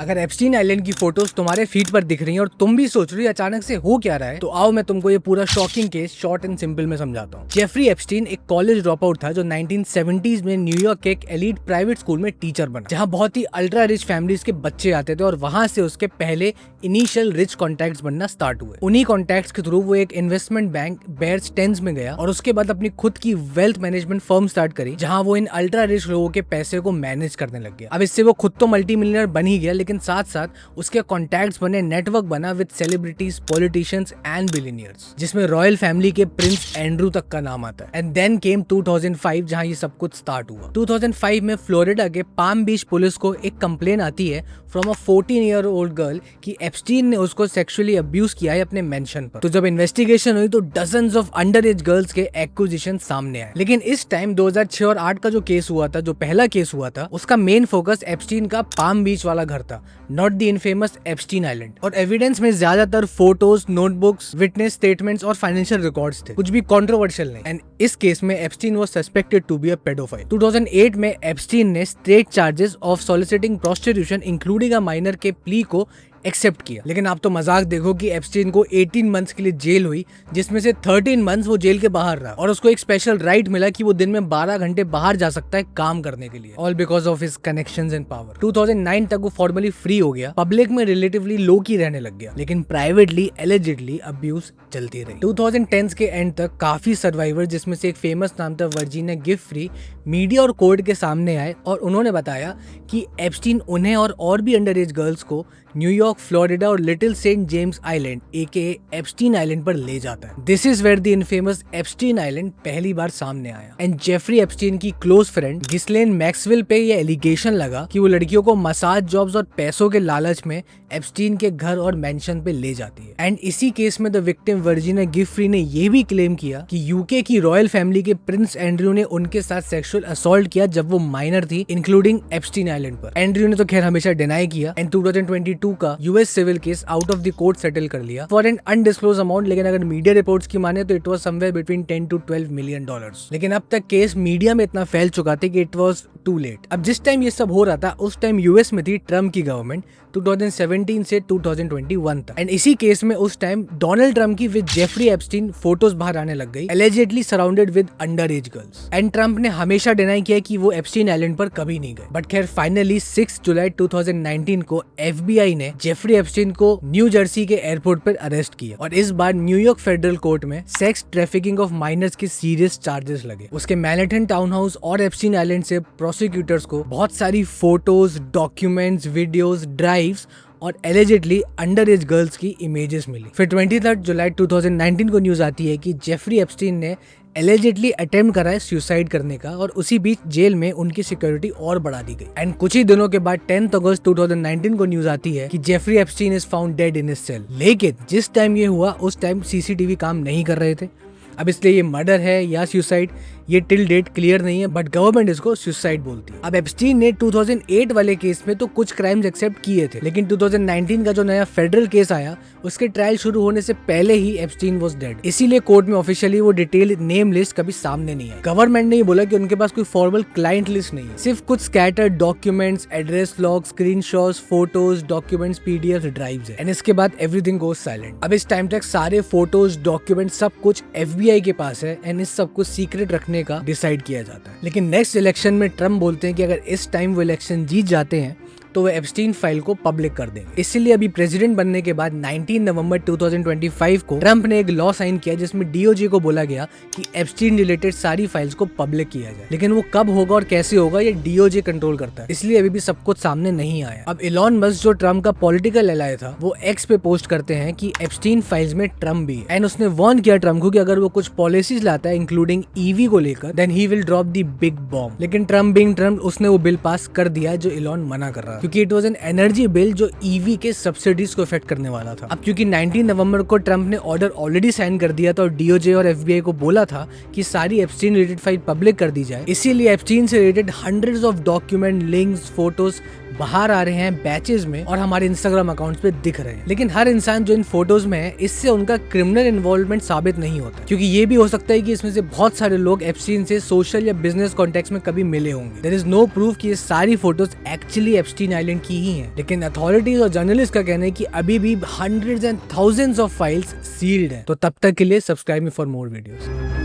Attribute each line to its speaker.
Speaker 1: अगर Epstein island की photos तुम्हारे फीड पर दिख रही हैं और तुम भी सोच रही हो अचानक से हो क्या रहा है, तो आओ मैं तुमको ये पूरा shocking case short and simple में समझाता हूँ। जेफरी एप्स्टीन एक कॉलेज ड्रॉप आउट था जो 1970s में न्यूयॉर्क के एक एलीट प्राइवेट स्कूल में टीचर बना, जहाँ बहुत ही अल्ट्रा रिच फैमिलीज के बच्चे आते थे और वहां से उसके पहले इनिशियल रिच कॉन्टैक्ट्स बनना स्टार्ट हुए। उन्हीं कॉन्टैक्ट्स के थ्रू वो एक इन्वेस्टमेंट बैंक बेयर स्टेन्स में गया और उसके बाद अपनी खुद की वेल्थ मैनेजमेंट फर्म स्टार्ट करी, जहां वो इन अल्ट्रा रिच लोगों के पैसे को मैनेज करने लग गया। अब इससे वो खुद तो मल्टी मिलियनर बन ही गया, लेकिन साथ साथ उसके कॉन्टैक्ट्स बने, नेटवर्क बना with celebrities, politicians and billionaires, जिसमें रॉयल फैमिली के प्रिंस एंड्रू तक का नाम आता है। एंड देन केम 2005 जहां ये सब कुछ स्टार्ट हुआ। 2005 में फ्लोरिडा के पाम बीच पुलिस को एक कंप्लेन आती है फ्रॉम अ 14-year-old गर्ल कि एप्स्टीन ने उसको सेक्सुअली अब्यूज किया है अपने मेंशन पर। तो जब इन्वेस्टिगेशन हुई तो dozens of under age girls के एक्यूजेशन सामने आए। लेकिन इस टाइम 2006 और 8 का जो केस हुआ था, जो पहला केस हुआ था, उसका मेन फोकस एप्स्टीन का पाम बीच वाला घर था, not the infamous Epstein island. और एविडेंस में ज्यादातर फोटोज, नोटबुक्स, विटनेस स्टेटमेंट्स और फाइनेंशियल रिकॉर्ड्स थे, कुछ भी कंट्रोवर्शियल नहीं। एंड इस केस में Epstein was suspected to be a paedophile. 2008 में एप्स्टीन ने state charges of soliciting prostitution including a minor के प्ली को एक्सेप्ट किया। लेकिन आप तो मजाक देखो कि एप्स्टीन को 18 मंथ्स के लिए जेल हुई, जिसमें से 13 मंथ्स वो जेल के बाहर रहा और उसको एक स्पेशल राइट मिला कि वो दिन में 12 घंटे बाहर जा सकता है काम करने के लिए, all because of his connections and power. 2009 तक वो फॉर्मली फ्री हो गया, पब्लिक में रिलेटिवली लो की रहने लग गया, लेकिन प्राइवेटली एलिजिडली अब्यूज चलती रही। 2010s के एंड तक काफी सर्वाइवर, जिसमें से एक फेमस नाम था वर्जीनिया गिफरी, मीडिया और कोर्ट के सामने आए और उन्होंने बताया कि एप्स्टीन उन्हें और भी अंडर एज गर्ल्स को न्यूयॉर्क, फ्लोरिडा और little Saint James island aka Epstein island पर ले जाता है। This is where the infamous Epstein island पहली बार सामने आया। एंड जेफरी एप्स्टीन की क्लोज फ्रेंड गिस्लेन मैक्सवेल पे ये एलिगेशन लगा कि वो लड़कियों को मसाज जॉब्स और पैसों के लालच में एप्स्टीन के घर और मेंशन पे ले जाती है। एंड इसी केस में द विक्टिम वर्जीनिया गिफरी ने ये भी क्लेम किया कि यूके की रॉयल फैमिली के प्रिंस एंड्रयू ने उनके साथ सेक्सुअल असॉल्ट किया जब वो माइनर थी, इंक्लूडिंग एप्स्टीन आइलैंड पर। एंड्रयू ने तो खैर हमेशा डिनाई किया एंड 2022 का US civil case out of the court settle कर लिया फॉर एन अनडिस्क्लोज अमाउंट। लेकिन अगर मीडिया रिपोर्ट्स की माने तो it was somewhere between 10 to 12 million dollars. लेकिन अब तक केस मीडिया में इतना फैल चुका था कि इट वाज टू लेट। अब जिस टाइम ये सब हो रहा था उस टाइम यूएस में थी ट्रम्प की गवर्नमेंट 2017 से 2021 तक। एंड इसी केस में उस टाइम डोनाल्ड ट्रम्प की विद जेफरी एप्स्टीन फोटोज बाहर आने लग गई, allegedly surrounded with under age girls. And Trump ने हमेशा डिनाई किया कि वो एप्स्टीन आइलैंड पर कभी नहीं गए। बट खैर फाइनली 6 जुलाई 2019 को एफबीआई ने जेफरी एप्स्टीन को न्यू जर्सी के एयरपोर्ट पर अरेस्ट किया और इस बार न्यूयॉर्क फेडरल कोर्ट में सेक्स ट्रैफिकिंग ऑफ माइनर्स के सीरियस चार्जेस लगे। उसके मैनहट्टन टाउन हाउस और एप्स्टीन आइलैंड से प्रोसिक्यूटर्स को बहुत सारी फोटोज, डॉक्यूमेंट्स, वीडियोस, ड्राइव्स और एलिजिडली अंडर एज गर्ल्स की इमेजेस मिली। फिर 23 जुलाई 2019 को न्यूज आती है कि जेफरी एप्स्टीन ने एलिजिडली अटेम्प्ट करा है सुसाइड करने का और उसी बीच जेल में उनकी सिक्योरिटी और बढ़ा दी गई। एंड कुछ ही दिनों के बाद 10 अगस्त 2019 को न्यूज आती है कि Jeffrey Epstein is found dead in his cell. लेकिन जिस टाइम ये हुआ उस टाइम सीसीटीवी काम नहीं कर रहे थे। अब इसलिए ये मर्डर है या सुसाइड ये टिल डेट क्लियर नहीं है, बट गवर्नमेंट इसको सुसाइड बोलती है। अब एप्स्टीन ने 2008 वाले केस में तो कुछ क्राइम्स एक्सेप्ट किए थे, लेकिन 2019 का जो नया फेडरल केस आया उसके ट्रायल शुरू होने से पहले ही एप्स्टीन वाज डेड। इसीलिए कोर्ट में ऑफिशियली वो डिटेल नेम लिस्ट कभी सामने नहीं आई। गवर्नमेंट ने ये बोला कि उनके पास कोई फॉर्मल क्लाइंट लिस्ट नहीं है, सिर्फ कुछ scattered documents, address log, screenshots, photos, documents, PDF, drives है। एंड इसके बाद एवरीथिंग गोज साइलेंट। अब इस टाइम तक सारे फोटोज, डॉक्यूमेंट सब कुछ एफबीआई के पास है एंड इस सब कुछ सीक्रेट रखने का डिसाइड किया जाता है। लेकिन नेक्स्ट इलेक्शन में ट्रम्प बोलते हैं कि अगर इस टाइम वो इलेक्शन जीत जाते हैं तो वो एप्स्टीन फाइल को पब्लिक कर देंगे। इसीलिए अभी प्रेसिडेंट बनने के बाद 19 नवंबर 2025 को ट्रम्प ने एक लॉ साइन किया जिसमें डीओजे को बोला गया कि एप्स्टीन रिलेटेड सारी फाइल्स को पब्लिक किया जाए। लेकिन वो कब होगा और कैसे होगा ये डीओजे कंट्रोल करता है, इसलिए अभी भी सब कुछ सामने नहीं आया। अब इलॉन मस्क जो ट्रम्प का पॉलिटिकल एलाय था वो एक्स पे पोस्ट करते हैं कि एप्स्टीन फाइल्स में ट्रम्प भी है एंड उसने वार्न किया ट्रम्प को कि अगर वो कुछ पॉलिसीज लाता है इंक्लूडिंग ईवी को लेकर then he will drop the big bomb. लेकिन ट्रम्प बीइंग ट्रम्प उसने वो बिल पास कर दिया जो इलॉन मना कर रहा है, क्योंकि it was an energy bill जो ईवी के सब्सिडीज को इफेक्ट करने वाला था। अब क्योंकि 19 नवंबर को ट्रम्प ने ऑर्डर ऑलरेडी साइन कर दिया था और डीओजे और एफबीआई को बोला था कि सारी एप्स्टीन रिलेटेड फाइल पब्लिक कर दी जाए, इसीलिए एप्स्टीन से related hundreds of document, links, photos बाहर आ रहे हैं बैचेस में और हमारे इंस्टाग्राम अकाउंट्स पे दिख रहे हैं। लेकिन हर इंसान जो इन फोटोज में है, इससे उनका क्रिमिनल इन्वॉल्वमेंट साबित नहीं होता, क्योंकि ये भी हो सकता है कि इसमें से बहुत सारे लोग एप्स्टीन से सोशल या बिजनेस कॉन्टेक्स्ट में कभी मिले होंगे। देयर इज नो प्रूफ कि ये सारी फोटोज एक्चुअली एप्स्टीन आइलैंड की ही हैं। लेकिन अथॉरिटीज और जर्नलिस्ट का कहना है कि अभी भी hundreds and thousands of files sealed है। तो तब तक के लिए subscribe me for more videos.